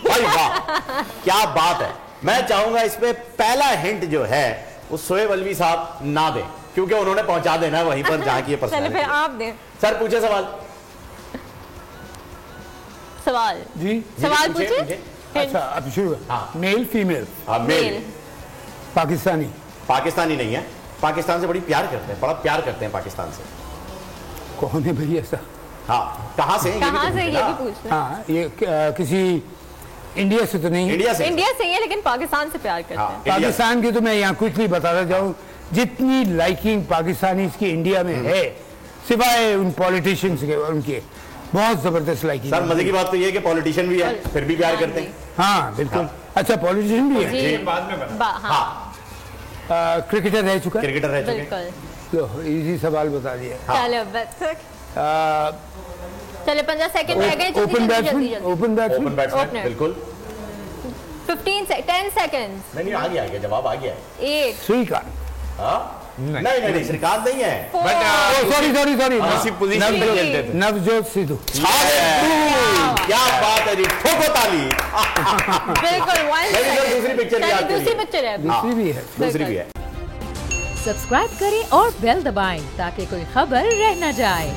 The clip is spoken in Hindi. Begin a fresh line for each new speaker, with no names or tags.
भाई वाह, क्या बात है। मैं चाहूंगा इसमें पहला हिंट जो है वो शोएब अलवी साहब ना दें, क्योंकि उन्होंने पहुंचा देना है वहीं पर जहां की ये पर्सनैलिटी।
फिर आप दें।
सर पूछे सवाल।
सवाल
जी
सवाल पूछे।
अच्छा अब शुरू।
हाँ।
Male female.
हाँ मेल।
पाकिस्तानी।
पाकिस्तानी नहीं है, पाकिस्तान से बड़ी प्यार करते हैं, बड़ा प्यार करते हैं पाकिस्तान से।
कौन है भाई ऐसा?
हाँ कहाँ से?
कहाँ से ये भी पूछ रहे हैं।
हाँ ये किसी इंडिया से तो नहीं है?
इंडिया से।
इंडिया से ही है लेकिन पाकिस्तान से प्यार करते हैं।
पाकिस्तान की तो मैं यहाँ क्विकली बताता जाऊँ, जितनी लाइकिंग पाकिस्तानी की इंडिया में है, सिवाय उन पॉलिटिशियंस के, उनके बहुत जबरदस्त लाइकिंग।
सर मजे की बात तो ये है कि पॉलिटिशियन भी है फिर भी प्यार करते हैं।
हाँ बिल्कुल। अच्छा पॉलिटिशियन भी है,
बाद में
क्रिकेटर रह चुका है।
क्रिकेटर रह चुके।
लो इजी सवाल बता दिया।
चले 15 सेकंड रह गए।
Open batsman. ओपन बैट्समैन
बिल्कुल।
10 सेकंड्स।
नहीं आ गया जवाब आ गया।
8
श्रीकांत।
नहीं श्रीकांत नहीं है,
सॉरी नवजोत सिद्धू।
क्या बात है जी, ठोको ताली।
बिल्कुल।
दूसरी पिक्चर
है।
दूसरी भी है।
सब्सक्राइब करें और बेल दबाएं ताकि कोई खबर रह न जाए।